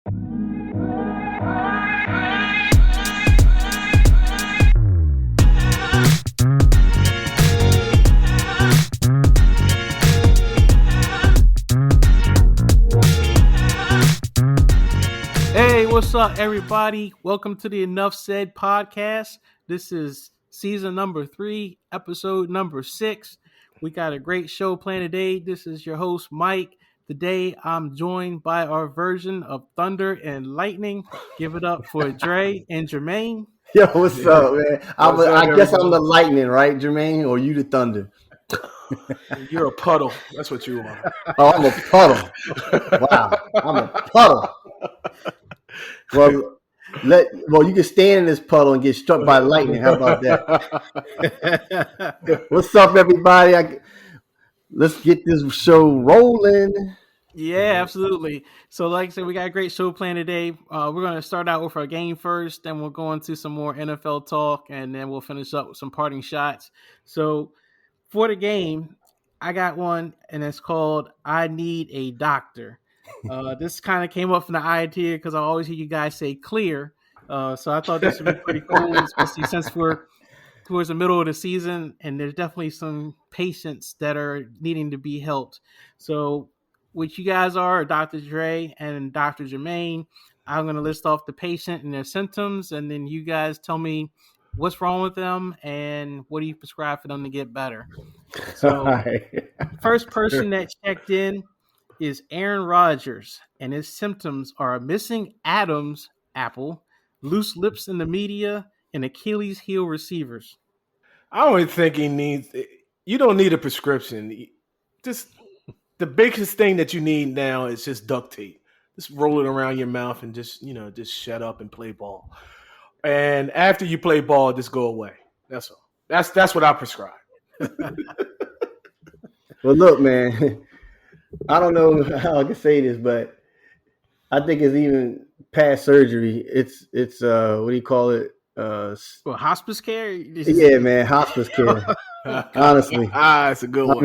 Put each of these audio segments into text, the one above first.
Hey, what's up, everybody? Welcome to the Enough Said podcast. This is season number 3, episode number 6. We got a great show planned today. This is your host, Mike. Today, I'm joined by our version of Thunder and Lightning. Give it up for Dre and Jermaine. Yo, what's up, man? I guess I'm the lightning, right, Jermaine? Or you the thunder? You're a puddle. That's what you are. Oh, I'm a puddle. Wow, I'm a puddle. Well, you can stand in this puddle and get struck by lightning. How about that? What's up, everybody? Let's get this show rolling. Yeah, absolutely. So like I said, we got a great show planned today. We're going to start out with our game first, then we'll go into some more NFL talk, and then we'll finish up with some parting shots. So for the game, I got one, and it's called I Need a Doctor. This kind of came up from the idea because I always hear you guys say clear. So I thought this would be pretty cool, especially since we're towards the middle of the season, and there's definitely some patients that are needing to be helped. So what you guys are Dr. Dre and Dr. Jermaine. I'm going to list off the patient and their symptoms, and then you guys tell me what's wrong with them and what do you prescribe for them to get better. So first person that checked in is Aaron Rodgers, and his symptoms are missing Adam's apple, loose lips in the media, and Achilles heel receivers. I don't think you don't need a prescription. Just the biggest thing that you need now is just duct tape. Just roll it around your mouth and just shut up and play ball. And after you play ball, just go away. That's all. That's what I prescribe. Well, look, man. I don't know how I can say this, but I think it's even past surgery. It's what do you call it? Hospice care? Yeah, man, hospice care. Honestly, it's a good one.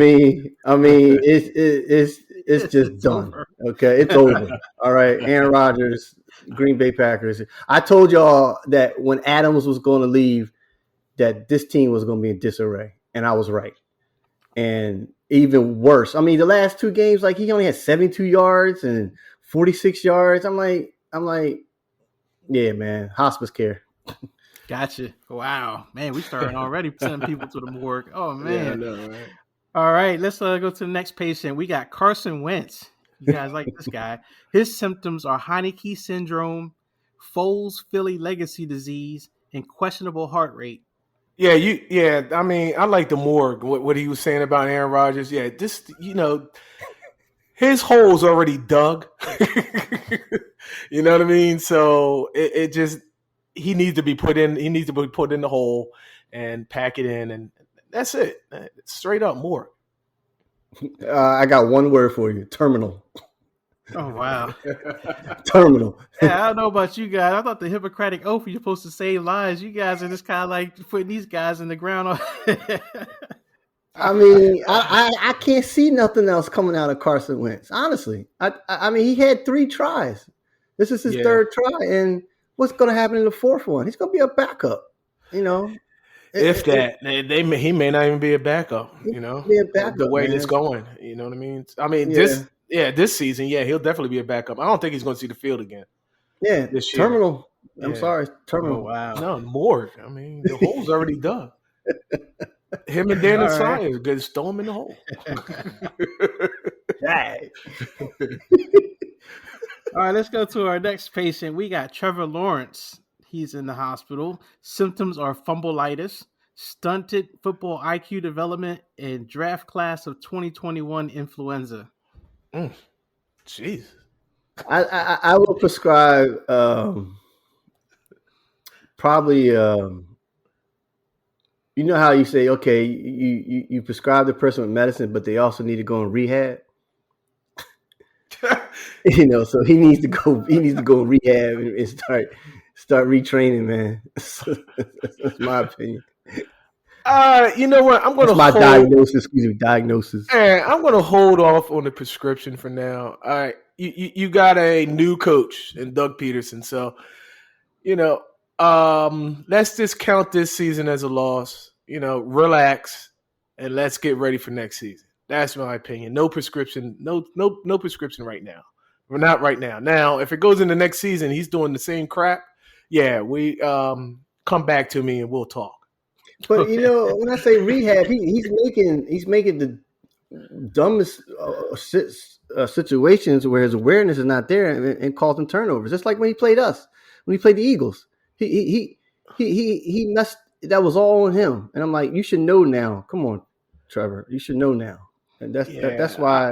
I mean, it's just done. Over. Okay, it's over. All right, Aaron Rodgers, Green Bay Packers. I told y'all that when Adams was going to leave, that this team was going to be in disarray, and I was right. And even worse, I mean, the last 2 games, like he only had 72 yards and 46 yards. I'm like, yeah, man, hospice care. Gotcha. Wow, man, we starting already sending people to the morgue. Oh man. Yeah, I know, right? All right, let's go to the next patient. We got Carson Wentz. You guys like this guy? His symptoms are Heineke syndrome, Foles Philly legacy disease, and questionable heart rate. Yeah, I mean, I like the morgue. What he was saying about Aaron Rodgers. Yeah, his hole's already dug. You know what I mean? So it just he needs to be put in. He needs to be put in the hole and pack it in, and that's it. Straight up morgue. I got one word for you: terminal. Oh, wow. Terminal. Yeah, I don't know about you guys. I thought the Hippocratic Oath you're supposed to save lives. You guys are just kind of like putting these guys in the ground. I mean, I can't see nothing else coming out of Carson Wentz. Honestly, I mean, he had 3 tries. This is his 3rd try, and what's going to happen in the 4th one? He's going to be a backup. He may not even be a backup. Be a backup, the way man. It's going. You know what I mean? I mean, this season, he'll definitely be a backup. I don't think he's going to see the field again. Yeah, this year. terminal. I'm sorry, terminal. Oh, wow. No, morgue. I mean, the hole's already dug. Him and Daniel Science just throw him in the hole. All right, let's go to our next patient. We got Trevor Lawrence. He's in the hospital. Symptoms are fumbleitis, stunted football IQ development, and draft class of 2021 influenza. Jeez. I will prescribe probably you know how you say, okay, you prescribe the person with medicine, but they also need to go in rehab. So he needs to go in rehab and start retraining, man. That's my opinion. You know what? I'm gonna diagnosis. Man, I'm gonna hold off on the prescription for now. All right. you got a new coach in Doug Peterson, so let's just count this season as a loss. Relax, and let's get ready for next season. That's my opinion. No prescription, no prescription right now. We're not right now. Now, if it goes into next season, he's doing the same crap. Yeah, we come back to me and we'll talk. But when I say rehab, he's making the dumbest situations where his awareness is not there and causing turnovers. Just like when he played us, when he played the Eagles, he messed. That was all on him. And I'm like, you should know now. Come on, Trevor, you should know now. And that's why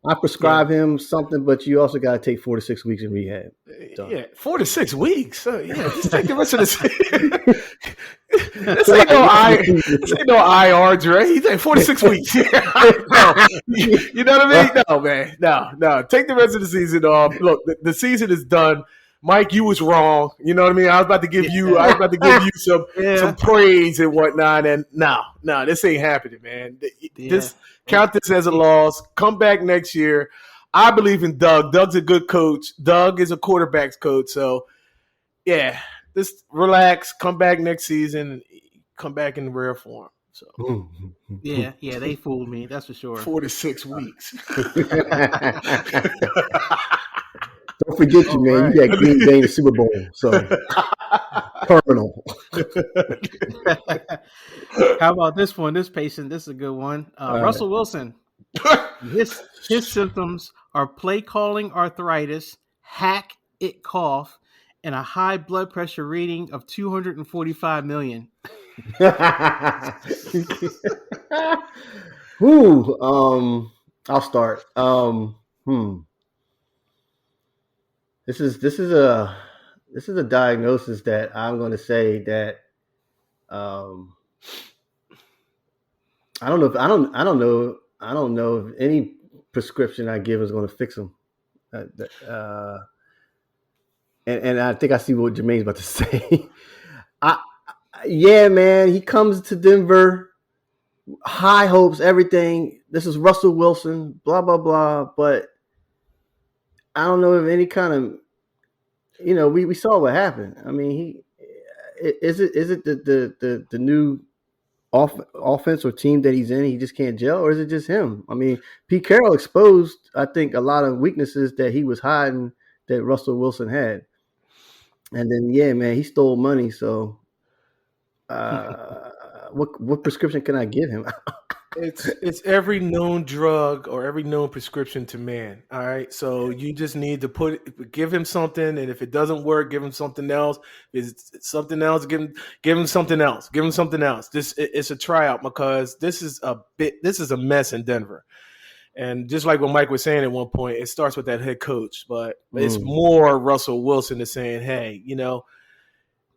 I prescribe him something. But you also got to take 4 to 6 weeks in rehab. Done. Yeah, 4 to 6 weeks. Just take the rest of the season. This ain't no IR, Dre. He's like 46 weeks. No. You know what I mean? No, man. No. Take the rest of the season off. Look, the season is done. Mike, you was wrong. You know what I mean? I was about to give you some praise and whatnot. And no, this ain't happening, man. Count this as a loss. Come back next year. I believe in Doug. Doug's a good coach. Doug is a quarterback's coach. So, yeah, just relax. Come back next season. Come back in rare form. So, yeah, they fooled me. That's for sure. 4 to 6 weeks. Don't forget you, man. Right. You got Green Bay in the Super Bowl. So, terminal. How about this one? This patient, this is a good one. Russell Wilson. His symptoms are play calling arthritis, hack it cough, and a high blood pressure reading of 245 million. I'll start. This is a diagnosis that I'm going to say that I don't know if any prescription I give is going to fix him. And I think I see what Jermaine's about to say. Yeah, man, he comes to Denver, high hopes, everything. This is Russell Wilson, blah blah blah. But I don't know if any kind of, we saw what happened. I mean, is it the new offense or team that he's in? He just can't gel, or is it just him? I mean, Pete Carroll exposed, I think, a lot of weaknesses that he was hiding that Russell Wilson had. And then, yeah, man, he stole money. So, what prescription can I give him? It's every known drug or every known prescription to man. All right, so you just need to give him something, and if it doesn't work, give him something else. If it's something else, give him something else. Give him something else. It's a tryout because this is a mess in Denver. And just like what Mike was saying at one point, it starts with that head coach, but it's more Russell Wilson is saying, hey,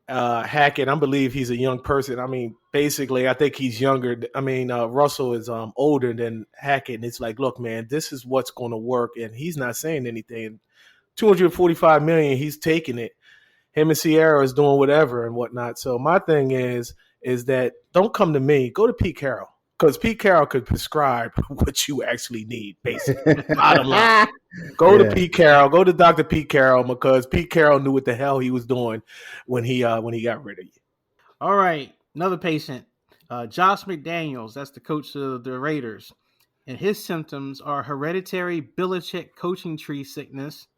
Hackett, I believe he's a young person. I mean, basically, I think he's younger. I mean, Russell is older than Hackett, and it's like, look, man, this is what's going to work, and he's not saying anything. $245 million, he's taking it. Him and Sierra is doing whatever and whatnot. So my thing is that don't come to me. Go to Pete Carroll. Because Pete Carroll could prescribe what you actually need, basically. Bottom line. Go to Pete Carroll. Go to Dr. Pete Carroll because Pete Carroll knew what the hell he was doing when he got rid of you. All right. Another patient. Josh McDaniels. That's the coach of the Raiders. And his symptoms are hereditary Belichick coaching tree sickness,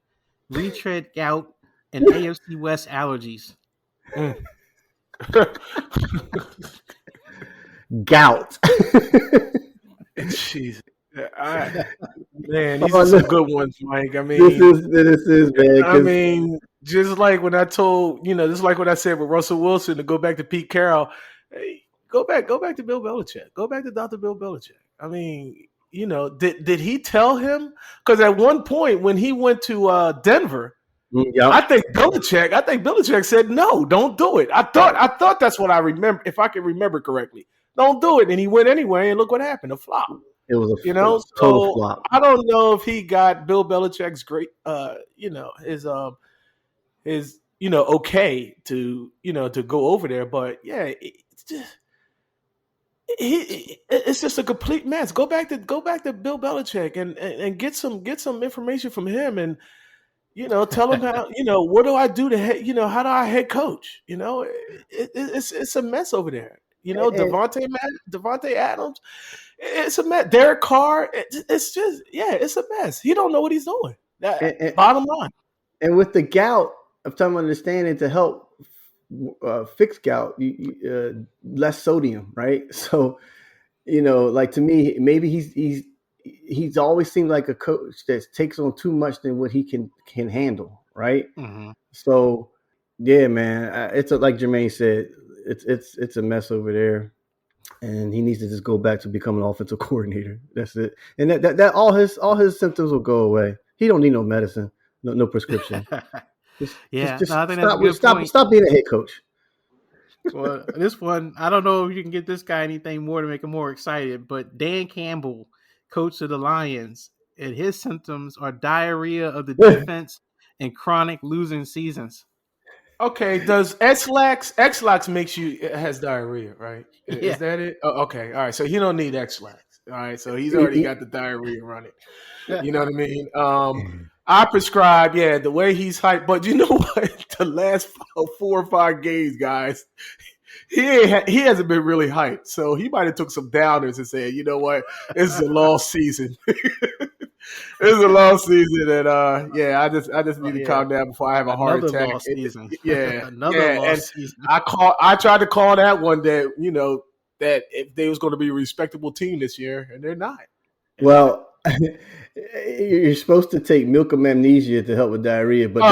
retread gout, and AFC West allergies. Gout. Jeez. Man, these are some good ones, Mike. I mean, this is man. I mean, just like when I told, just like what I said with Russell Wilson to go back to Pete Carroll, hey, go back to Bill Belichick. Go back to Dr. Bill Belichick. I mean, did he tell him? Because at one point when he went to Denver, yep. I think Belichick said, no, don't do it. I thought that's what I remember, if I can remember correctly. Don't do it. And he went anyway, and look what happened, a flop. It was a total flop. I don't know if he got Bill Belichick's great, his okay to go over there. But, yeah, it's just it's just a complete mess. Go back to Bill Belichick and get some information from him, and tell him how, what do I do to how do I head coach? It's a mess over there. And, Devontae Adams, it's a mess. Derek Carr, it's just it's a mess. He don't know what he's doing. Bottom line. And with the gout, I'm trying to understand it to help fix gout, less sodium, right? So, like to me, maybe he's always seemed like a coach that takes on too much than what he can handle, right? Mm-hmm. So, yeah, man, it's like Jermaine said, it's a mess over there, and he needs to just go back to becoming an offensive coordinator. That's it, and that all his symptoms will go away. He don't need no medicine, no prescription. Just I think that's a good point. Stop being a head coach. Well, this one, I don't know if you can get this guy anything more to make him more excited, but Dan Campbell, coach of the Lions, and his symptoms are diarrhea of the defense and chronic losing seasons. Okay, does X-Lax makes you has diarrhea, right? Yeah. Is that it? Oh, okay, all right. So he don't need X-Lax. All right, so he's already got the diarrhea running. You know what I mean? I prescribe, the way he's hyped. But you know what? The last 4 or 5 games, guys, he hasn't been really hyped. So he might have took some downers and said, you know what? This is a long season. This is a long season, and I just need to calm down before I have a heart attack. Lost season. Another lost season. I tried to call that one that that if they was going to be a respectable team this year, and they're not. Well, you're supposed to take milk of magnesia to help with diarrhea, but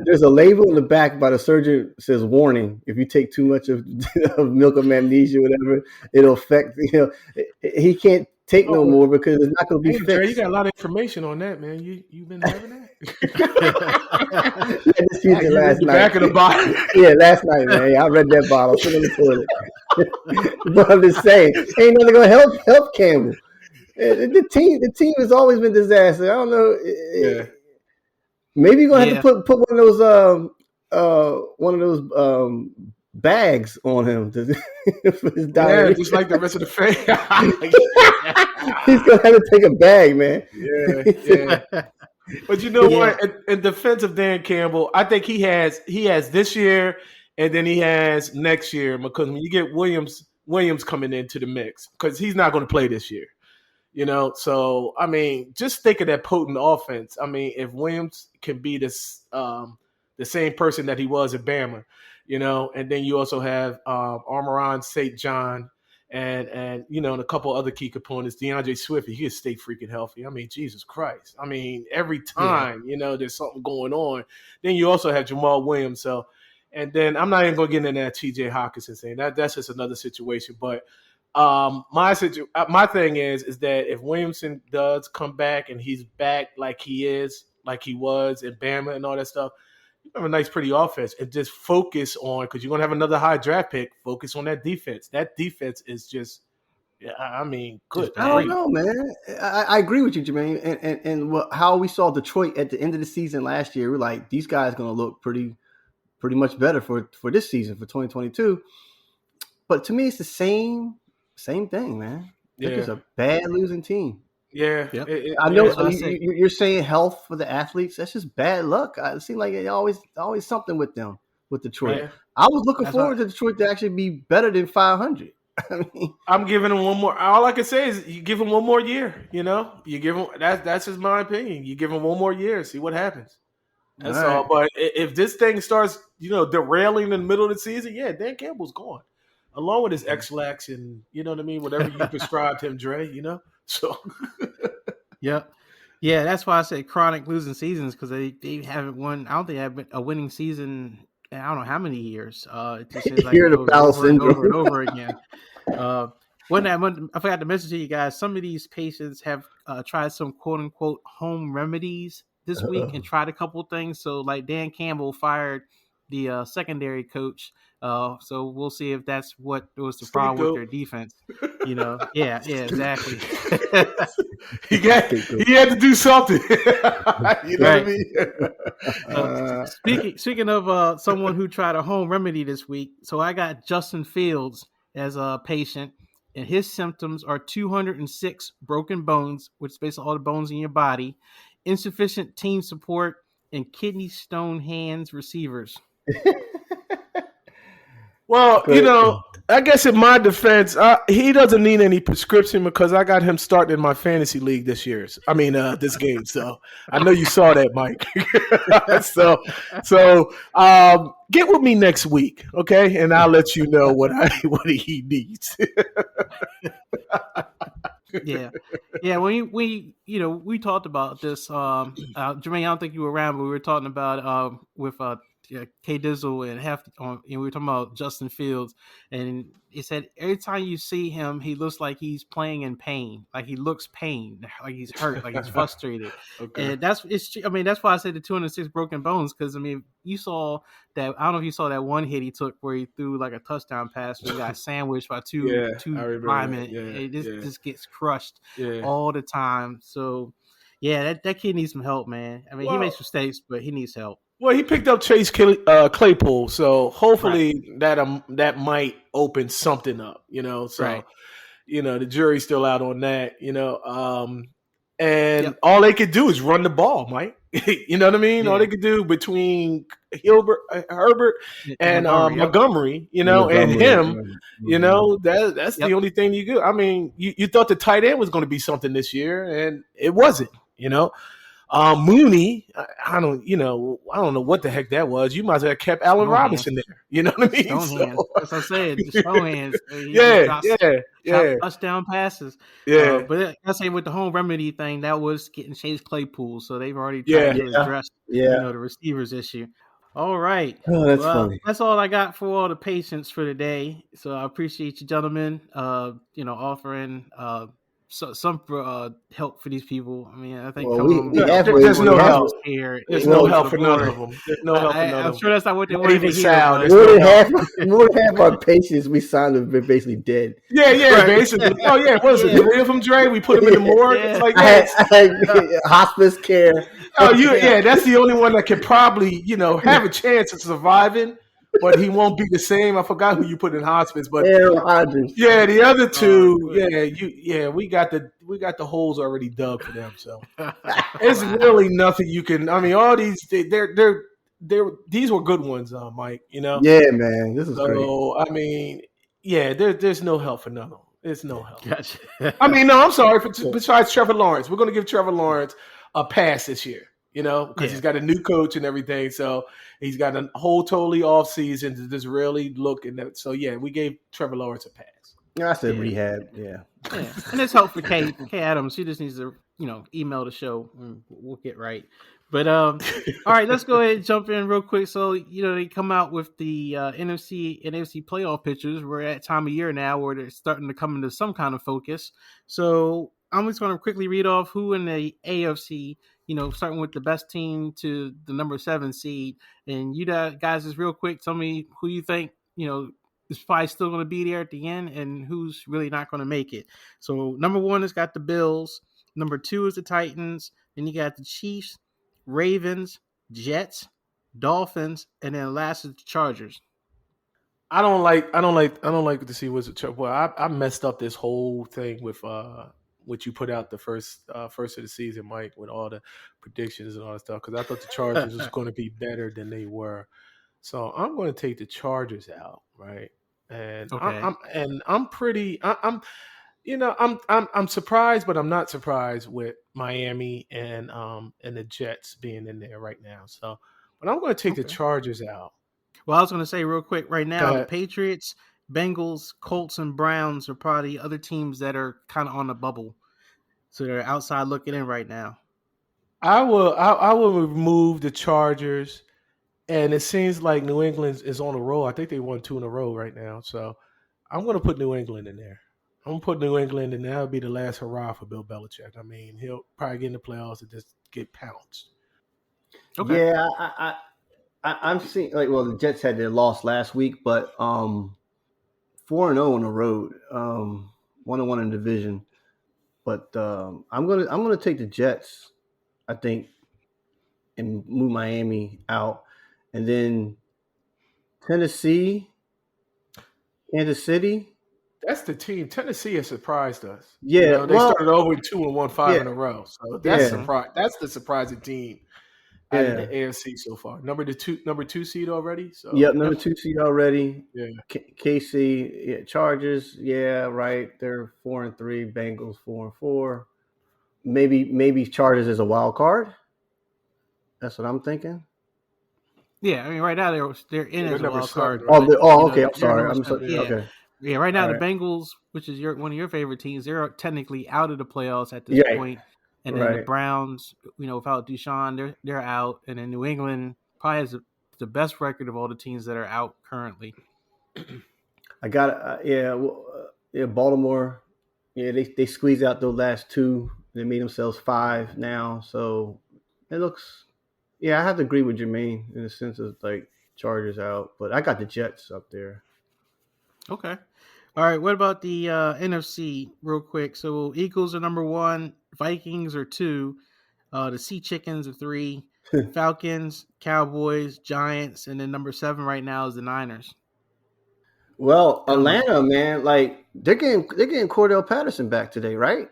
there's a label in the back by the surgeon that says warning. If you take too much of milk of magnesia, whatever, it'll affect. He can't take no more because it's not going to be fixed. Dre, you got a lot of information on that, man. You've been having that. Just used it last night. Back of the bottle. Yeah, last night, man. I read that bottle. Put it in the toilet. But I'm just saying, ain't nothing going to help Campbell. The team has always been disaster. I don't know. Maybe you're gonna have to put one of those bags on him for his diarrhea. Yeah, just like the rest of the face. He's gonna have to take a bag, man. Yeah. But you know what? In defense of Dan Campbell, I think he has this year, and then he has next year, because when you get Williams coming into the mix, because he's not going to play this year. So I mean, just think of that potent offense. I mean, if Williams can be this the same person that he was at Bama, and then you also have Armoron St. John and and a couple other key components, DeAndre Swift, he is stay freaking healthy. I mean, Jesus Christ. I mean, every time, there's something going on. Then you also have Jamal Williams. So, and then I'm not even going to get into that TJ Hawkinson thing. That's just another situation. But my thing is that if Williamson does come back and he's back like he was in Bama and all that stuff, you have a nice, pretty offense, and just focus on, because you're going to have another high draft pick. Focus on that defense. That defense is just, I mean, good. I don't know, man. I agree with you, Jermaine. And how we saw Detroit at the end of the season last year, we're like, these guys are going to look pretty much better for this season, for 2022. But to me, it's the same thing, man. They're just a bad losing team. Yeah. Yep. I know you're saying health for the athletes. That's just bad luck. It seems like it always something with them, with Detroit. Yeah. I was looking forward to Detroit to actually be better than 500. I mean, I'm giving him one more. All I can say is you give him one more year. You give him that's just my opinion. You give him one more year, see what happens. That's all. But if this thing starts, derailing in the middle of the season, Dan Campbell's gone, along with his X-Lax and what I mean, whatever you prescribed him, Dre. So. Yeah, that's why I said chronic losing seasons, because they haven't won. I don't think they have a winning season. I don't know how many years. It just seems like it goes over and over again. I forgot to mention to you guys, some of these patients have tried some quote unquote home remedies this week and tried a couple things. So like Dan Campbell fired the secondary coach. So we'll see if that's what was the problem with their defense. Yeah, exactly. He had to do something. What I mean? Speaking of someone who tried a home remedy this week, so I got Justin Fields as a patient, and his symptoms are 206 broken bones, which is basically all the bones in your body, insufficient team support, and kidney stone hands receivers. Well, Good. I guess in my defense, he doesn't need any prescription because I got him starting in my fantasy league this game. So I know you saw that, Mike. so get with me next week, okay? And I'll let you know what he needs. Yeah. We talked about this. Jermaine, I don't think you were around, but we were talking about with K Dizzle and we were talking about Justin Fields, and he said every time you see him, he looks like he's playing in pain, like he looks pain, like he's hurt, like he's frustrated. Okay. And that's why I said the 206 broken bones, because you saw that. I don't know if you saw that one hit he took where he threw like a touchdown pass and he got sandwiched by two linemen. This gets crushed all the time. So yeah, that kid needs some help, man. He makes mistakes, but he needs help. Well, he picked up Chase Claypool, so hopefully that might open something up, So, the jury's still out on that, and all they could do is run the ball, Mike. You know what I mean? Yeah. All they could do between Herbert and Montgomery, and him, that's the only thing you do. You thought the tight end was going to be something this year, and it wasn't, Mooney, I don't know what the heck that was. You might as well have kept Allen Robinson there. You know what I mean? Stone hands. That's what I'm saying. Stone hands. Touchdown passes. Yeah. But I say with the home remedy thing, that was getting Chase Claypool, so they've already tried to address the receivers issue. All right. Oh, that's funny. That's all I got for all the patients for today. So I appreciate you, gentlemen, offering some help for these people. I think there's no help here. There's no help for none of them. There's no help for none of them. I'm sure that's not what they wanted to hear. More than half our patients we signed have been basically dead. Yeah, basically. Oh yeah, what is it? 3 of them, Dre? We put them in the morgue. Yeah. It's like hospice care. Oh, that's the only one that can probably have a chance of surviving. But he won't be the same. I forgot who you put in hospice, but the other two, we got the holes already dug for them. So it's really nothing you can. All these these were good ones, Mike. Yeah, man, this is great. There's no help for none of them. There's no help. Gotcha. No, I'm sorry. Besides Trevor Lawrence, we're going to give Trevor Lawrence a pass this year. Because he's got a new coach and everything. So he's got a whole totally off season to just really look at that. So we gave Trevor Lawrence a pass. I said rehab. Yeah. And it's help for Kay Adams. She just needs to, email the show and we'll get right. But all right, let's go ahead and jump in real quick. So, they come out with the NFC and AFC playoff pictures. We're at time of year now where they're starting to come into some kind of focus. So I'm just going to quickly read off who in the AFC, starting with the best team to the number 7 seed. And you guys, just real quick, tell me who you think, is probably still going to be there at the end and who's really not going to make it. So number 1 has got the Bills. Number 2 is the Titans. Then you got the Chiefs, Ravens, Jets, Dolphins, and then last is the Chargers. I don't like to see what's the well. I messed up this whole thing with what you put out the first of the season, Mike, with all the predictions and all that stuff, because I thought the Chargers was going to be better than they were. So I'm going to take the Chargers out, right? And I'm surprised, but I'm not surprised with Miami and the Jets being in there right now. So, but I'm going to take the Chargers out. Well, I was going to say real quick right now, the Patriots, Bengals, Colts, and Browns are probably other teams that are kind of on the bubble. So they're outside looking in right now. I will remove the Chargers, and it seems like New England is on a roll. I think they won 2 in a row right now. So I'm going to put New England in there. I'm going to put New England, and that'll be the last hurrah for Bill Belichick. He'll probably get in the playoffs and just get pounced. Okay. Yeah, I'm seeing the Jets had their loss last week, but 4-0 on the road, 1-1 in division. But I'm gonna take the Jets, I think, and move Miami out, and then Tennessee, Kansas City. That's the team. Tennessee has surprised us. Yeah, They well, started over with 2 and won 5 yeah, in a row. So that's yeah, surprise. That's the surprising team out of the yeah. AFC so far. Number two seed already. So Yep, number 2 seed already. yeah, KC, yeah, Chargers, yeah, right. They're 4-3. Bengals 4-4. Maybe Chargers is a wild card. That's what I'm thinking. Yeah, I mean, right now they're in they're as a number wild 7, card, right? Oh, but okay. I'm they're sorry. number I'm so 7. Yeah. Yeah, okay. yeah. Right now All the right. Bengals, which is one of your favorite teams, they're technically out of the playoffs at this Right. point. And then the Right. Browns, without Deshaun, they're out. And then New England probably has the best record of all the teams that are out currently. I got yeah. Baltimore, yeah. They squeezed out those last 2. They made themselves 5 now. So it looks. Yeah, I have to agree with Jermaine in the sense of like Chargers out, but I got the Jets up there. Okay. All right. What about the NFC real quick? So Eagles are number 1, Vikings are 2, the Sea Chickens are 3, Falcons, Cowboys, Giants, and then number 7 right now is the Niners. Well, I don't know. Atlanta, man, like they're getting Cordell Patterson back today, right?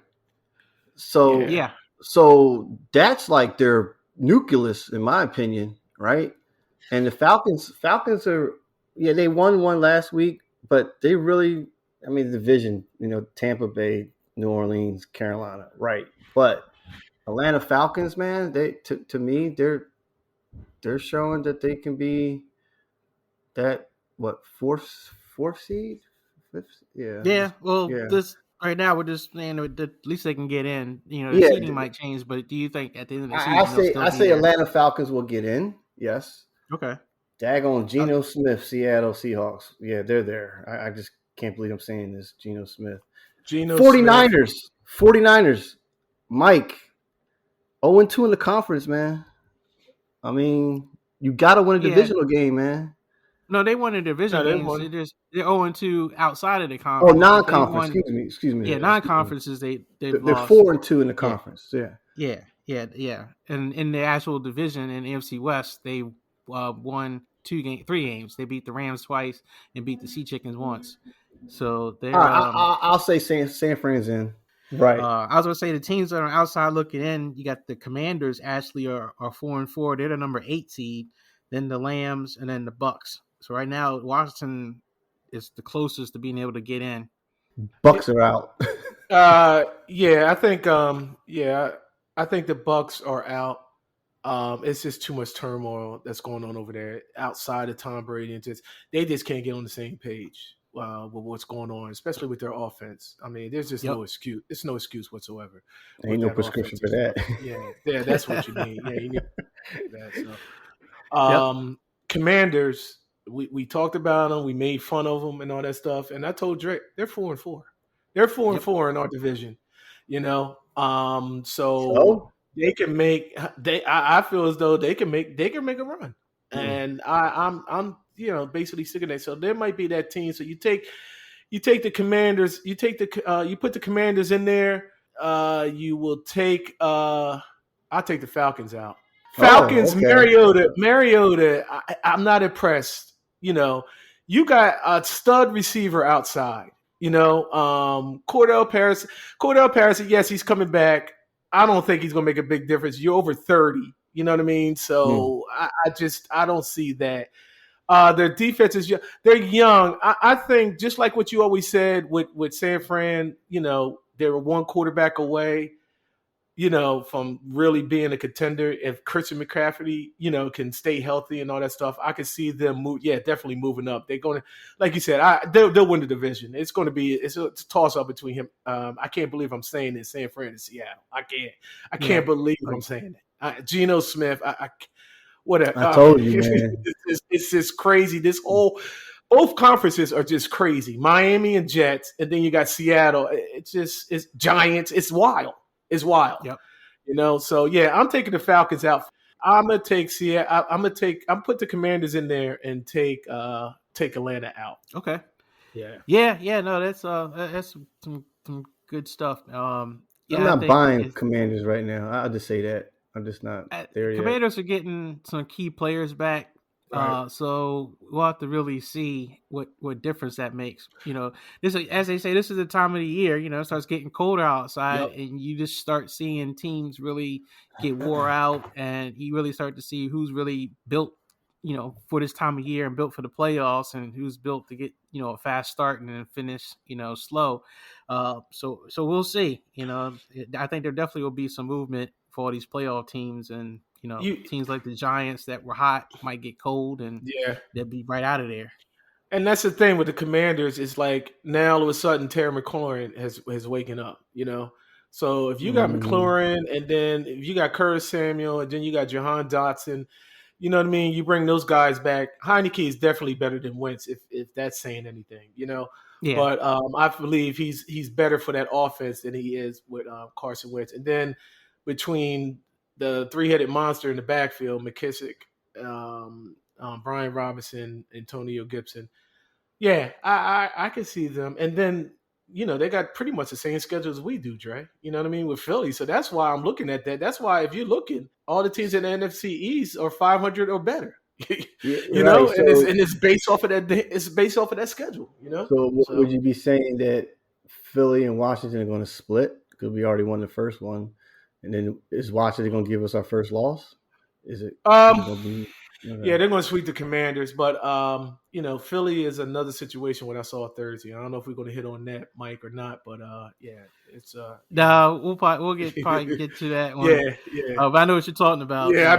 So Yeah. so that's like their nucleus, in my opinion, right? And the Falcons are, yeah, they won one last week, but they really, I mean, the division, Tampa Bay, New Orleans, Carolina, right? But Atlanta Falcons, man, to me, they're showing that they can be that fourth seed, fifth, yeah, Yeah. Well, yeah, this right now we're just saying that at least they can get in. The yeah. seeding might change, but do you think at the end of the I season they'll say still I be say there? Atlanta Falcons will get in. Yes. Okay. Daggone Geno Smith, Seattle Seahawks. Yeah, they're there. I just can't believe I'm saying this. Geno Smith. Geno 49ers. Smith. 49ers. Mike. 0-2 in the conference, man. I mean, you got to win a divisional game, man. No, they won the division They games. won. They're 0-2 outside of the Oh, conference. non-conference. They won, Excuse me. yeah, non-conferences they've They're lost. 4-2 in the Yeah. conference. Yeah. Yeah. And in the actual division in the NFC West, they won 3 games. They beat the Rams twice and beat the Sea Chickens once. So they're. All right, I'll say San Fran's in. Right. I was going to say the teams that are outside looking in. You got the Commanders. Actually, are 4-4. They're the number 8 seed. Then the Lambs, and then the Bucks. So right now, Washington is the closest to being able to get in. Bucks are out. Yeah, I think I think the Bucks are out. It's just too much turmoil that's going on over there outside of Tom Brady, and they just can't get on the same page with what's going on, especially with their offense. I mean, there's just no excuse. It's no excuse whatsoever. Ain't no prescription for that. Yeah, that's what you need. Yeah, you need that. So, Commanders, we talked about them, we made fun of them and all that stuff, and I told Drake they're 4-4. They're 4-4 in our division. So they can make. I feel as though they can make a run, and I'm basically sticking there. So there might be that team. So you take the Commanders. You put the Commanders in there. You will take. I'll take the Falcons out. Falcons, okay. Mariota. I'm not impressed. You got a stud receiver outside. Cordell Paris. Yes, he's coming back. I don't think he's going to make a big difference. You're over 30. You know what I mean? So I don't see that. Their defense is young. They're young. I think just like what you always said with San Fran, they were one quarterback away, from really being a contender. If Christian McCaffrey, can stay healthy and all that stuff, I could see them definitely moving up. They're going to, like you said, they'll win the division. It's going to be it's a toss up between him. I can't believe I'm saying this, San Fran and Seattle. I can't believe I'm saying it. Geno Smith, whatever. I told you, man. It's just crazy. Both conferences are just crazy. Miami and Jets, and then you got Seattle. It's Giants. It's wild. It's wild. Yep. So yeah, I'm taking the Falcons out. I'm gonna take Seattle. I'm put the Commanders in there and take Atlanta out. Okay. Yeah. No, that's some good stuff. I'm not buying Commanders right now. I'll just say that. I'm just not there yet. Commanders are getting some key players back. Right. So we'll have to really see what difference that makes. This, as they say, this is the time of the year. It starts getting colder outside, Yep. and you just start seeing teams really get wore out, and you really start to see who's really built, for this time of year and built for the playoffs, and who's built to get a fast start and then finish slow. So we'll see. I think there definitely will be some movement for all these playoff teams, and You teams like the Giants that were hot might get cold, and yeah. they'll be right out of there. And that's the thing with the Commanders is like now all of a sudden Terry McLaurin has waken up, So if you got Mm. McLaurin and then if you got Curtis Samuel and then you got Jahan Dotson, you know what I mean? You bring those guys back. Heineke is definitely better than Wentz if that's saying anything. Yeah. But I believe he's better for that offense than he is with Carson Wentz. And then between the three-headed monster in the backfield, McKissick, Brian Robinson, Antonio Gibson. Yeah, I can see them. And then, they got pretty much the same schedule as we do, Dre. You know what I mean, with Philly. So that's why I'm looking at that. That's why if you're looking, all the teams in the NFC East are 500 or better. Yeah, right. And it's based off of that. It's based off of that schedule. So would you be saying that Philly and Washington are going to split because we already won the first one, and then is Washington going to give us our first loss? Is it going to be? Yeah, they're going to sweep the Commanders, but Philly is another situation what I saw Thursday. I don't know if we're going to hit on that, Mike, or not, but yeah, it's No, we'll probably get to that one. Yeah. But I know what you're talking about. Yeah,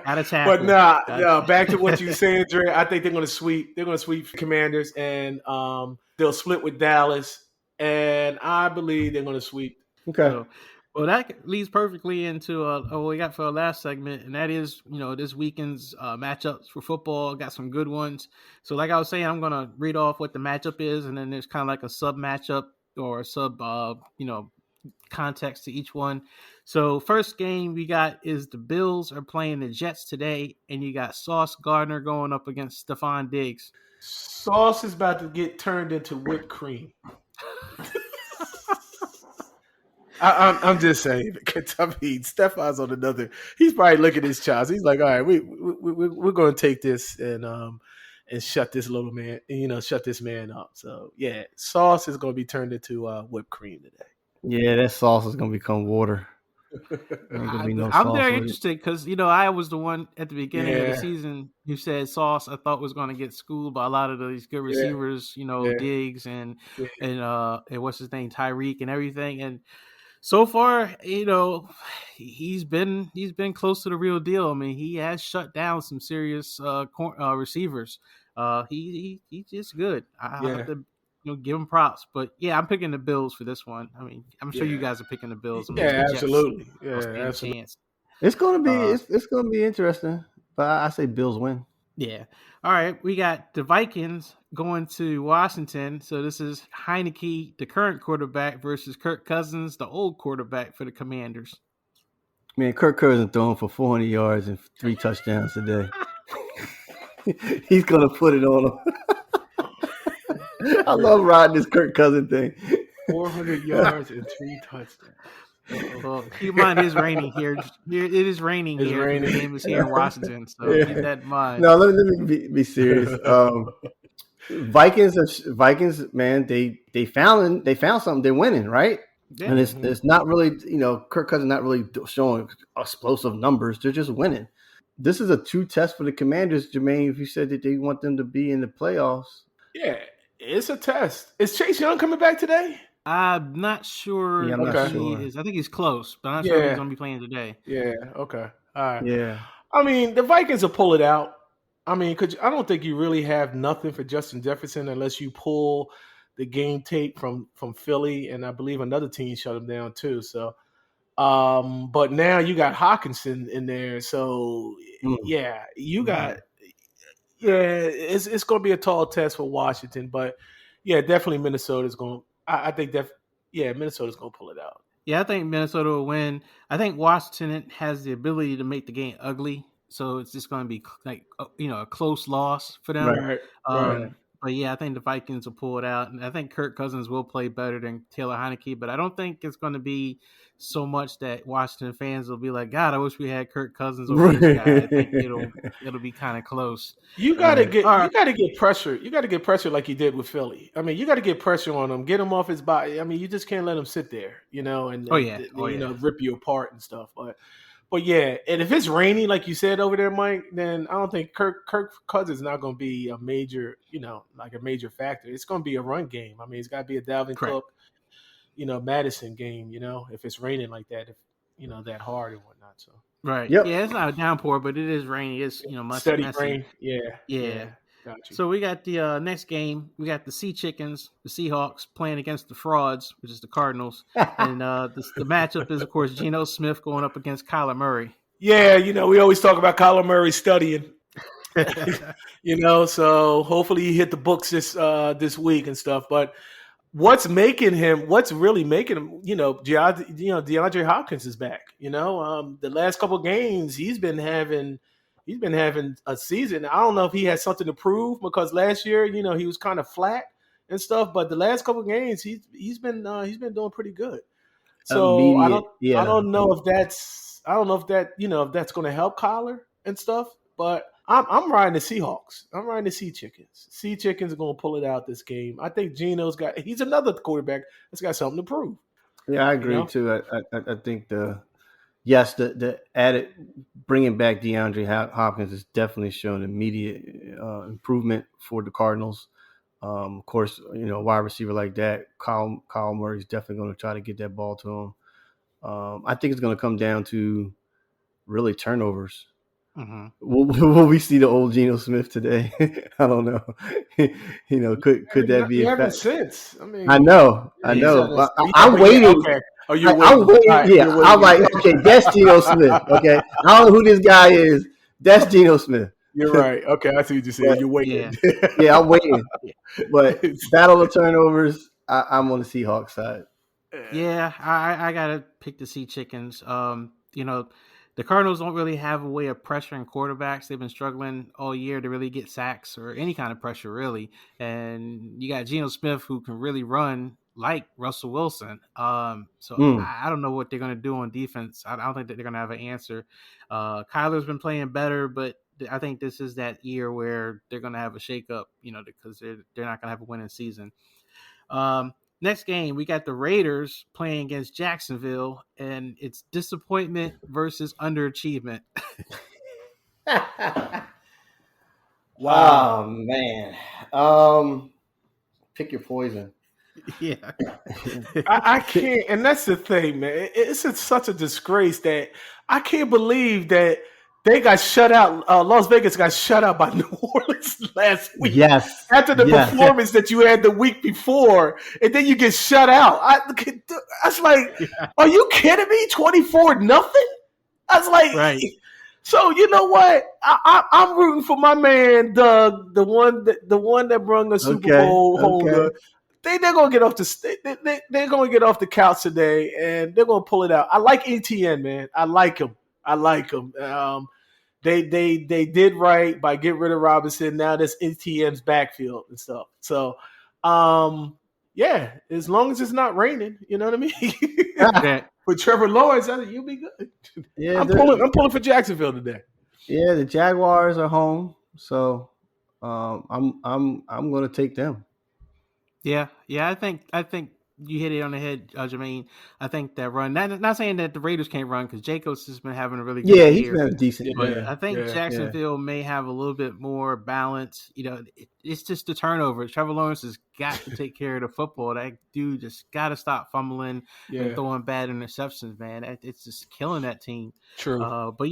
out of tackle. But no. Back to what you were saying, Dre. I think they're going to sweep. They're going to sweep Commanders, and they'll split with Dallas, and I believe they're going to sweep. Okay. So, well, that leads perfectly into what we got for our last segment, and that is, this weekend's matchups for football. Got some good ones. So, like I was saying, I'm going to read off what the matchup is, and then there's kind of like a sub matchup or a sub, context to each one. So, first game we got is the Bills are playing the Jets today, and you got Sauce Gardner going up against Stephon Diggs. Sauce is about to get turned into whipped cream. I'm just saying because I mean Stephon's on another. He's probably looking at his child. He's like, all right, we're going to take this and shut this little man, shut this man up. So yeah, Sauce is going to be turned into whipped cream today. Yeah, that sauce is going to become water. I'm very interested because I was the one at the beginning of the season who said Sauce I thought was going to get schooled by a lot of these good receivers, Diggs and what's his name, Tyreek and everything. And so far, he's been close to the real deal. I mean, he has shut down some serious receivers. He's just good. I have to give him props. But yeah, I'm picking the Bills for this one. I mean, I'm sure you guys are picking the Bills. I mean, absolutely. Absolutely. It's gonna be it's gonna be interesting. But I say Bills win. Yeah. All right. We got the Vikings going to Washington. So this is Heineke, the current quarterback, versus Kirk Cousins, the old quarterback for the Commanders. Man, Kirk Cousins throwing for 400 yards and 3 touchdowns today. He's gonna put it on him. I love riding this Kirk Cousins thing. 400 yards and 3 touchdowns. Well, keep in mind it's raining here. It is raining here. Raining. The game is here in Washington, so keep that in mind. No, let me be serious. Vikings, man, they found something. They're winning, right? Yeah. And it's not really, Kirk Cousins not really showing explosive numbers. They're just winning. This is a true test for the Commanders, Jermaine. If you said that they want them to be in the playoffs, yeah, it's a test. Is Chase Young coming back today? I'm not sure. Yeah, I'm not sure. I think he's close, but I'm not sure if he's going to be playing today. Yeah. Okay. All right. Yeah. I mean, the Vikings will pull it out. I mean, I don't think you really have nothing for Justin Jefferson unless you pull the game tape from Philly, and I believe another team shut him down too. So, but now you got Hawkinson in there, so yeah, you got it's going to be a tall test for Washington, but yeah, definitely Minnesota's going. I think Minnesota's going to pull it out. Yeah, I think Minnesota will win. I think Washington has the ability to make the game ugly. So it's just going to be like, a close loss for them. Right. But But yeah, I think the Vikings will pull it out, and I think Kirk Cousins will play better than Taylor Heineke. But I don't think it's going to be so much that Washington fans will be like, "God, I wish we had Kirk Cousins over this guy." I think it'll be kind of close. You gotta get pressure. You gotta get pressure like you did with Philly. I mean, you gotta get pressure on him, get him off his body. I mean, you just can't let him sit there, and rip you apart and stuff. But yeah, and if it's rainy, like you said over there, Mike, then I don't think Kirk Cousins is not going to be a major, like a major factor. It's going to be a run game. I mean, it's got to be a Dalvin Cook, Madison game. If it's raining like that, that hard and whatnot. So right, yep. Yeah, it's not a downpour, but it is rainy. It's steady messy. Rain. Yeah. Gotcha. So we got the next game. We got the Sea Chickens, the Seahawks, playing against the Frauds, which is the Cardinals. And the matchup is, of course, Geno Smith going up against Kyler Murray. Yeah, we always talk about Kyler Murray studying. So hopefully he hit the books this week and stuff. But what's really making him, DeAndre Hopkins is back. The last couple of games he's been having a season. I don't know if he has something to prove because last year, he was kind of flat and stuff. But the last couple of games, he's been doing pretty good. So I don't know if that's if that's going to help Kyler and stuff. But I'm riding the Seahawks. I'm riding the Sea Chickens. Sea Chickens are going to pull it out this game. I think he's another quarterback that's got something to prove. Yeah, I agree too. I think the added bringing back DeAndre Hopkins has definitely shown immediate improvement for the Cardinals. Of course, wide receiver like that, Kyle Murray is definitely going to try to get that ball to him. I think it's going to come down to really turnovers. Mm-hmm. Will we see the old Geno Smith today? I don't know. Could that be a fact? Since I know. I'm waiting. Okay. Are you I'm waiting? Yeah, I'm like, okay, that's Geno Smith. Okay, I don't know who this guy is. That's Geno Smith. You're right. Okay, I see what you're saying. You're waiting. Yeah, I'm waiting. But battle of turnovers, I'm on the Seahawks side. Yeah, I gotta pick the Sea Chickens. The Cardinals don't really have a way of pressuring quarterbacks. They've been struggling all year to really get sacks or any kind of pressure, really. And you got Geno Smith who can really run like Russell Wilson. I don't know what they're going to do on defense. I don't think that they're going to have an answer. Kyler's been playing better, but I think this is that year where they're going to have a shakeup, because they're not going to have a winning season. Next game, we got the Raiders playing against Jacksonville, and it's disappointment versus underachievement. Wow, man. Pick your poison. Yeah. I can't, and that's the thing, man. It's such a disgrace that I can't believe that they got shut out. Las Vegas got shut out by New Orleans last week. Yes. After the performance that you had the week before, and then you get shut out. I was like, Are you kidding me? 24-0? I was like, right. So you know what? I'm rooting for my man Doug, the one that brung a Super Bowl holder. They're gonna get off they're gonna get off the couch today, and they're gonna pull it out. I like ETN, man. I like him. They did right by getting rid of Robinson. Now that's ETN's backfield and stuff. So, as long as it's not raining, you know what I mean. For Trevor Lawrence, you'll be good. Yeah, I'm pulling for Jacksonville today. Yeah, the Jaguars are home, so I'm going to take them. Yeah. I think you hit it on the head, Jermaine. I think that run. Not saying that the Raiders can't run because Jacobs has been having a really good year. Yeah, he's been decent. But I think Jacksonville may have a little bit more balance. It's just the turnovers. Trevor Lawrence has got to take care of the football. That dude just got to stop fumbling and throwing bad interceptions, man. It's just killing that team. True. But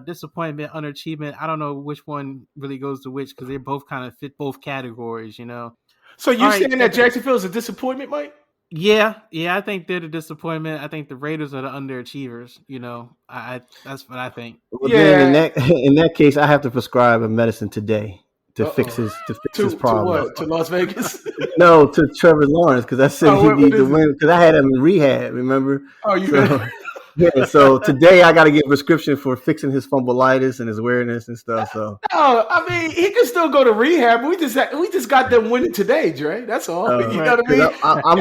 disappointment, underachievement. I don't know which one really goes to which because they both kind of fit both categories, So you saying that Jacksonville is a disappointment, Mike? Yeah, I think they're the disappointment. I think the Raiders are the underachievers. That's what I think. Well, then in that case, I have to prescribe a medicine today to fix his problem. To what? To Las Vegas? No, to Trevor Lawrence because I said he needs to win because I had him in rehab. Remember? Oh, you? Yeah, so today I got to get a prescription for fixing his fumbleitis and his weariness and stuff. So, No, I mean he can still go to rehab. We just got them winning today, Dre. That's all. You know what I mean? I'm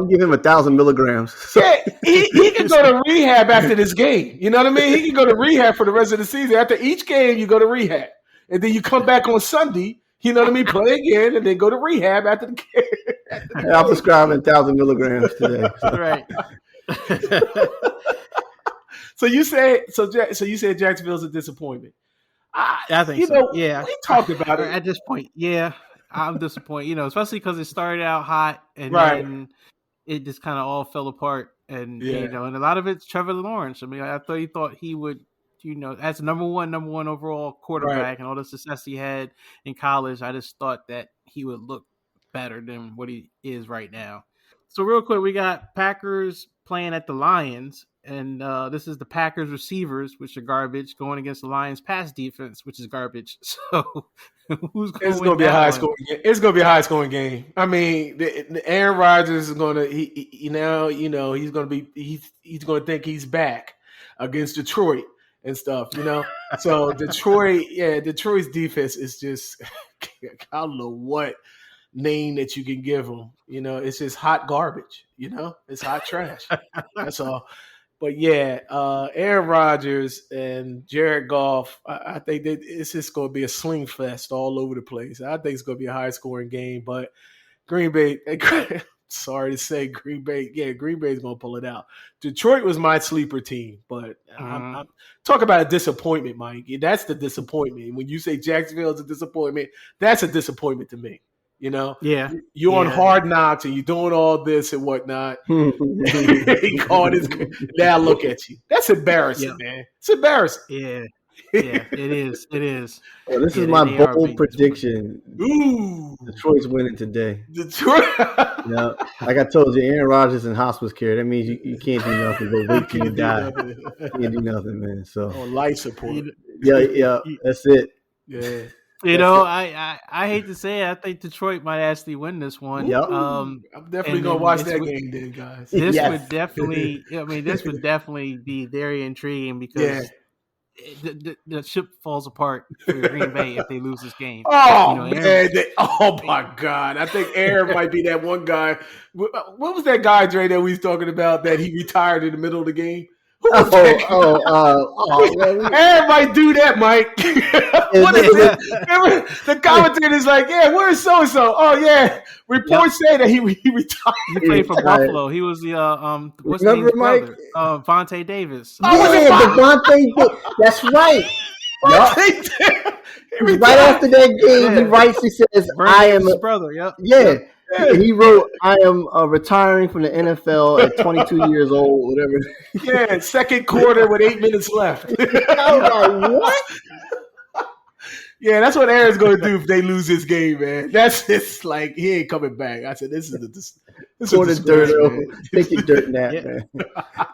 giving him 1,000 milligrams. So. Yeah, he can go to rehab after this game. You know what I mean? He can go to rehab for the rest of the season. After each game, you go to rehab, and then you come back on Sunday. You know what I mean? Play again, and then go to rehab after the game. I'll prescribe 1,000 milligrams today. So. Right. So you said Jacksonville's a disappointment. I think so. Yeah, we talked about it at this point. Yeah, I'm disappointed. You know, especially because it started out hot and then it just kind of all fell apart. And you know, and a lot of it's Trevor Lawrence. I mean, I thought he would. You know, as number one overall quarterback and all the success he had in college, I just thought that he would look better than what he is right now. So real quick, we got Packers playing at the Lions, and this is the Packers receivers, which are garbage, going against the Lions pass defense, which is garbage. So who's going to win be a high scoring game? It's going to be a high scoring game. I mean, the Aaron Rodgers is going to he's going to be he's going to think he's back against Detroit and stuff, you know. So Detroit's defense is just I don't know what name that you can give them. You know, it's just hot garbage. You know, it's hot trash. That's all. But yeah, Aaron Rodgers and Jared Goff, I think that it's just going to be a sling fest all over the place. I think it's going to be a high scoring game. But Green Bay, sorry to say, Green Bay is going to pull it out. Detroit was my sleeper team, but I'm talk about a disappointment, Mike. That's the disappointment. When you say Jacksonville is a disappointment, that's a disappointment to me. You know, you're on Hard Knocks and you're doing all this and whatnot. Now look at you. That's embarrassing, man. It's embarrassing. Yeah, it is. It is. Well, this is my bold prediction. Ooh, Detroit's winning today. Detroit. Yeah, like I told you, Aaron Rodgers in hospice care. That means you can't do nothing but wait till you die. You can't do nothing, man. So life support. Yeah, that's it. Yeah. You know, I hate to say it, I think Detroit might actually win this one. Yep. I'm definitely gonna watch that game, then, guys. This would definitely, this would definitely be very intriguing because the ship falls apart for Green Bay if they lose this game. Oh man! Oh my God! I think Aaron might be that one guy. What was that guy, Dre, that we was talking about that he retired in the middle of the game? Aaron might do that, Mike. What is it? The commentator's like, where's so and so? Oh yeah, reports say that he retired. He played for Buffalo. He was the what's his name? Brother? Vontae Davis. Devontae. That's right. Right after that game, he writes. He says, "I am his brother." Yep. Yeah. He wrote, "I am retiring from the NFL at 22 years old, whatever." Yeah, second quarter with 8 minutes left. I was like, what? Yeah, that's what Aaron's going to do if they lose this game, man. That's just like he ain't coming back. I said, this is dirt. Take your dirt nap, man.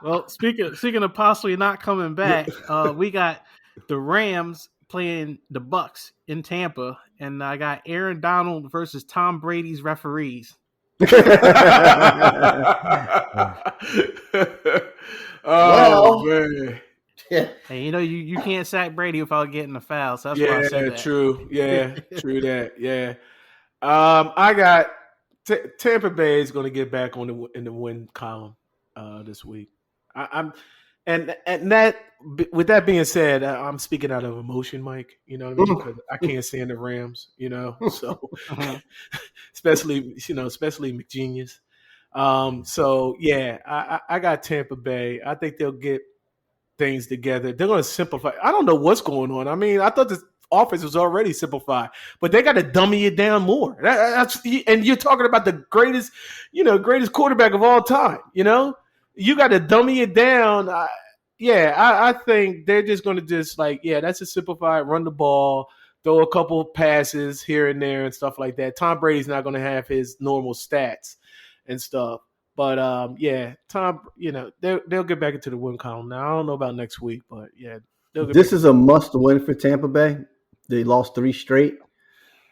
Well, speaking of possibly not coming back, we got the Rams playing the Bucks in Tampa, and I got Aaron Donald versus Tom Brady's referees. Man. Yeah. Hey, you know you can't sack Brady without getting a foul, so that's why I said that. True. Yeah, true that. Yeah. I got Tampa Bay is going to get back in the win column this week. And that, with that being said, I'm speaking out of emotion, Mike. You know what I mean? Because I can't stand the Rams. You know, so especially McGenius. So yeah, I got Tampa Bay. I think they'll get things together. They're going to simplify. I don't know what's going on. I mean, I thought the offense was already simplified, but they got to dummy it down more. And you're talking about the greatest quarterback of all time. You know. You got to dummy it down. I think they're just going to that's a simplified, run the ball, throw a couple passes here and there and stuff like that. Tom Brady's not going to have his normal stats and stuff. But, Tom, they'll get back into the win column. Now, I don't know about next week, but, yeah. This is a must-win for Tampa Bay. They lost 3 straight.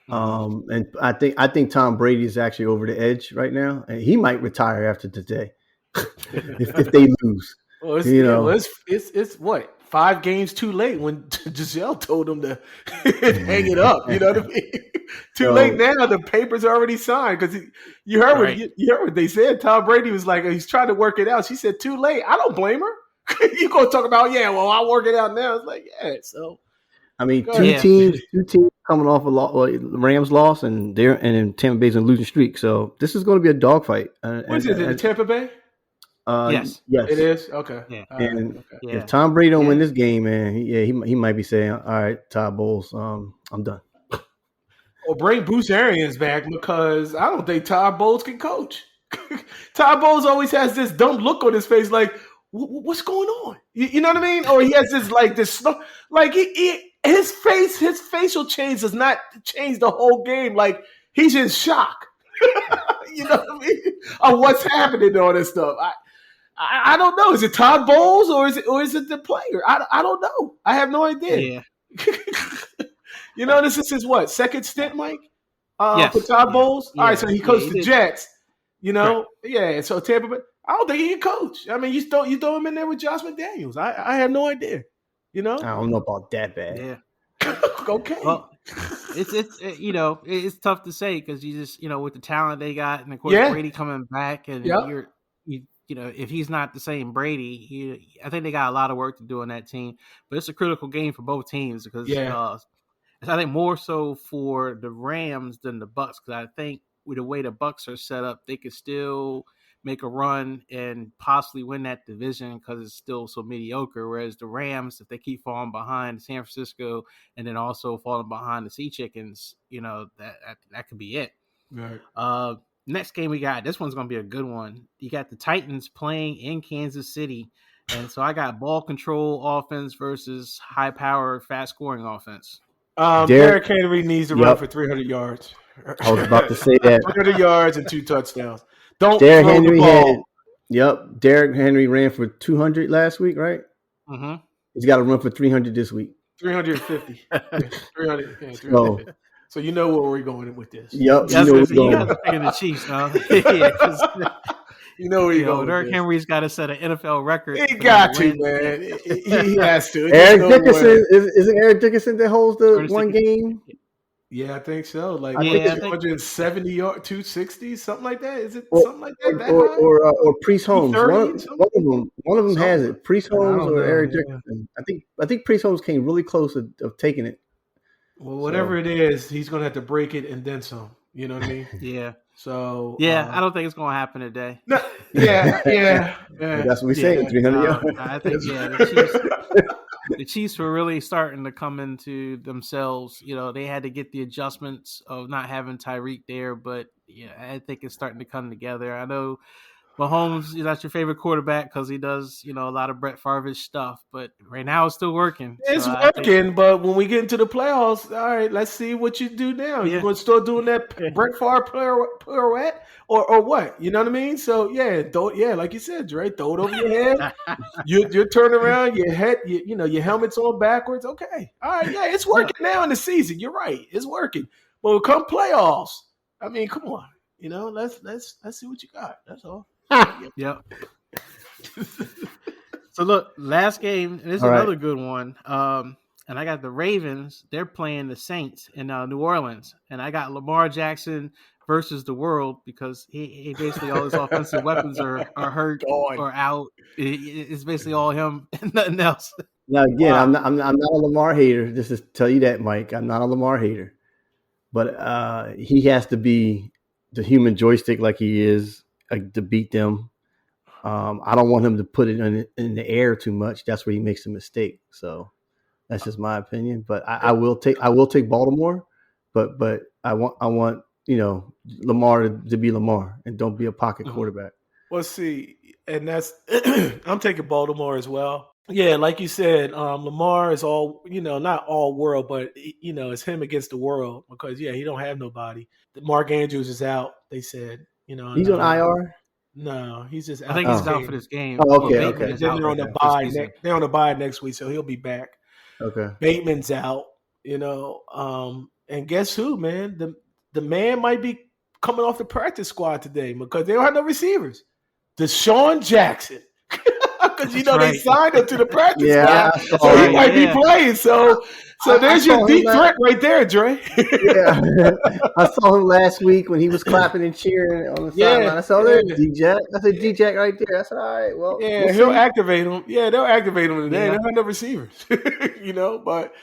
And I think Tom Brady is actually over the edge right now. And he might retire after today. if they lose. Well, it's what 5 games too late when Giselle told him to hang it up. You know what I mean? Too late now. The papers are already signed because you heard what they said. Tom Brady was like he's trying to work it out. She said too late. I don't blame her. You gonna talk about I'll work it out now. It's like so. I mean, two teams coming off a Rams loss, and then Tampa Bay's on losing streak. So this is going to be a dogfight. What is it? In Tampa Bay? Yes, it is. Okay. Yeah. And if Tom Brady don't win this game, man, he might be saying, "All right, Todd Bowles, I'm done." Or bring Bruce Arians back because I don't think Todd Bowles can coach. Todd Bowles always has this dumb look on his face, like, "What's going on?" You know what I mean? Or he has his facial change does not change the whole game. Like he's in shock. You know what I mean? Of what's happening and all this stuff. I don't know. Is it Todd Bowles or is it the player? I don't know. I have no idea. Yeah. This is his what? Second stint, Mike? For Todd Bowles? All right, so he coached the Jets. Right. So Tampa Bay. I don't think he can coach. I mean, you throw him in there with Josh McDaniels. I have no idea. I don't know about that bad. Yeah. Okay. Well, it's tough to say because you just with the talent they got, and of course Brady coming back, and if he's not the same Brady, I think they got a lot of work to do on that team. But it's a critical game for both teams because I think more so for the Rams than the Bucs because I think with the way the Bucs are set up, they could still make a run and possibly win that division because it's still so mediocre. Whereas the Rams, if they keep falling behind San Francisco and then also falling behind the Sea Chickens, that could be it. Right. Next game we got, this one's going to be a good one. You got the Titans playing in Kansas City. And so I got ball control offense versus high power, fast scoring offense. Derrick Henry needs to run for 300 yards. I was about to say that. 300 yards and 2 touchdowns. Don't Derrick throw Henry the ball. Derrick Henry ran for 200 last week, right? Mm-hmm. He's got to run for 300 this week. 350. 300. Yeah, 350. So you know where we're going with this. Yep. You guys are picking the Chiefs, huh? You know where you're going. Derrick Henry's got to set an NFL record. He got to, man. He has to. Eric Dickerson isn't Eric Dickerson that holds the one game? Yeah, I think so. Like I think 270 yards, 260, something like that. Is it something like that? Or Priest Holmes. One of them has it. Priest Holmes or Eric Dickerson. I think Priest Holmes came really close of taking it. Well, whatever it is, he's gonna have to break it and then some. You know what I mean? Yeah. So I don't think it's gonna happen today. No, yeah. That's what we say. 300 yards. I think the Chiefs were really starting to come into themselves. They had to get the adjustments of not having Tyreek there, but I think it's starting to come together. I know Mahomes is not your favorite quarterback because he does, a lot of Brett Favre stuff, but right now it's still working. It's working, but when we get into the playoffs, all right, let's see what you do now. You're going to start doing that Brett Favre pirouette or what? You know what I mean? So, like you said, Dre, throw it over your head. you turn around, your head, your helmet's on backwards. Okay. All right, it's working now in the season. You're right. It's working. But come playoffs, I mean, come on. Let's see what you got. That's all. Yep. So look, last game, and this is another good one. And I got the Ravens. They're playing the Saints in New Orleans, and I got Lamar Jackson versus the world because he basically all his offensive weapons are hurt or out. It's basically all him and nothing else. Now again, I'm not a Lamar hater. Just to tell you that, Mike, I'm not a Lamar hater, but he has to be the human joystick like he is. To beat them. I don't want him to put it in the air too much. That's where he makes a mistake. So that's just my opinion. But I will take Baltimore. But I want Lamar to be Lamar and don't be a pocket quarterback. Well, see, and that's I'm taking Baltimore as well. Yeah, like you said, Lamar is all not all world, but it's him against the world because he don't have nobody. Mark Andrews is out. They said. He's on IR. No, he's just. I think he's out for this game. Oh, okay. Then they're on the bye. They're on the bye next week, so he'll be back. Okay. Bateman's out. And guess who, man? The man might be coming off the practice squad today because they don't have no receivers. Deshaun Jackson. Because they signed him to the practice squad, so he might be playing. So there's your deep threat right there, Dre. I saw him last week when he was clapping and cheering on the sideline. I saw that D-Jack. I said D-Jack right there. I said, all right, well, he'll activate him. Yeah, they'll activate him today. They'll have no receivers, But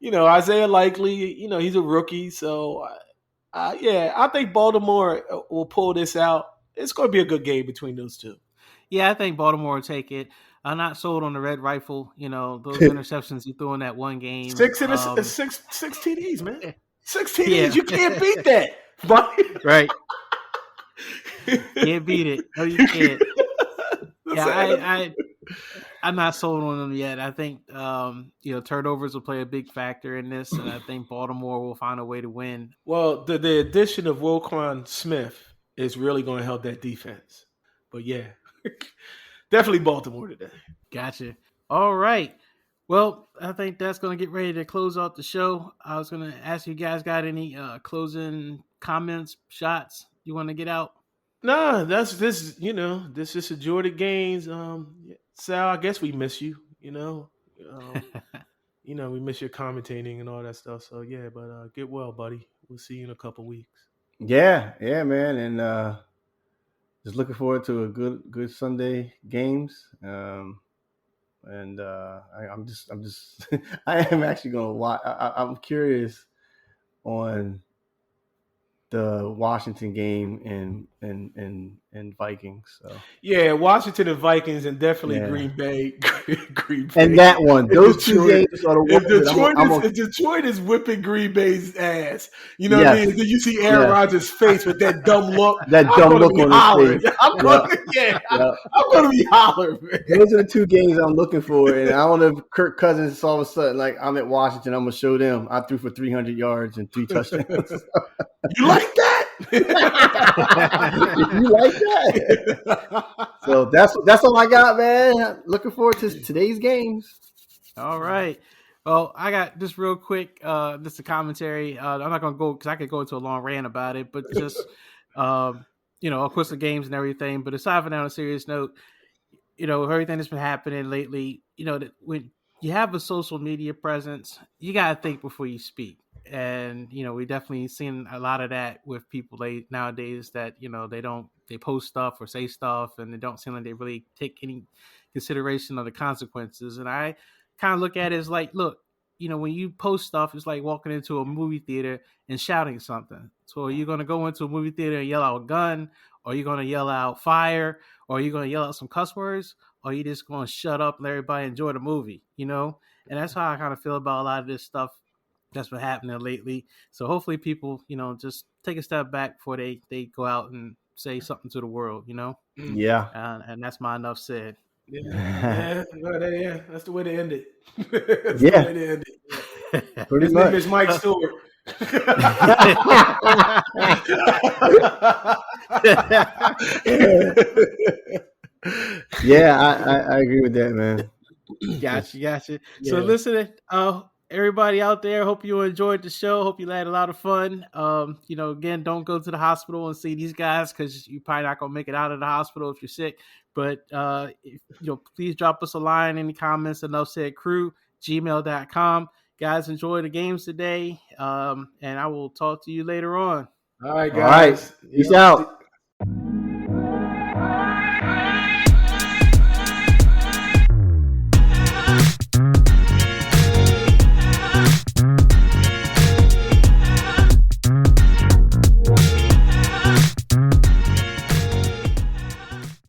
Isaiah Likely, he's a rookie, so I think Baltimore will pull this out. It's going to be a good game between those two. Yeah, I think Baltimore will take it. I'm not sold on the red rifle. Those interceptions he threw in that one game. Six TDs, man. 6 TDs. You can't beat that. Right. Can't beat it. No, you can't. I'm not sold on them yet. I think turnovers will play a big factor in this, and I think Baltimore will find a way to win. Well, the addition of Roquan Smith is really going to help that defense. But yeah. Definitely Baltimore today. Gotcha. All right. Well, I think that's going to get ready to close out the show. I was going to ask you guys, got any closing comments, shots you want to get out? Nah, this is enjoy the games. Sal, I guess we miss you, we miss your commentating and all that stuff. So yeah, but get well, buddy. We'll see you in a couple weeks. Yeah, man. And just looking forward to a good Sunday games. I'm just I am actually going to watch. I'm curious on the Washington game and Vikings. So yeah, Washington and Vikings, and definitely Green Bay. And that one, those two games are the if Detroit is whipping Green Bay's ass, what I mean? Then you see Aaron Rodgers' face with that dumb look. That dumb look on his face. I'm going to be hollering. Man. Those are the two games I'm looking for, and I don't know if Kirk Cousins all of a sudden, like, I'm at Washington, I'm gonna show them I threw for 300 yards and 3 touchdowns. You like that? You like that? So that's all I got, man. Looking forward to today's games. All right. Well, I got just real quick, just a commentary. I'm not going to go because I could go into a long rant about it, but just, of course the games and everything. But aside from that, on a serious note, everything that's been happening lately, that when you have a social media presence, you got to think before you speak. And, we definitely seen a lot of that with people nowadays that, they post stuff or say stuff and they don't seem like they really take any consideration of the consequences. And I kind of look at it as like, look, when you post stuff, it's like walking into a movie theater and shouting something. So are you going to go into a movie theater and yell out a gun, or are you going to yell out fire, or are you going to yell out some cuss words, or are you just going to shut up and let everybody enjoy the movie, And that's how I kind of feel about a lot of this stuff that's been happening lately. So hopefully people, just take a step back before they go out and say something to the world, Yeah. And that's my enough said. Yeah. That's the way to end it. That's the way to end it. Pretty His much. name is Mike Stewart. Yeah, I agree with that, man. Gotcha. Yeah. So listen, everybody out there, hope you enjoyed the show. Hope you had a lot of fun. Again, don't go to the hospital and see these guys because you're probably not going to make it out of the hospital if you're sick. But, please drop us a line in the comments, Enough Said Crew, gmail.com. Guys, enjoy the games today. And I will talk to you later on. All right, guys. All right. Peace out.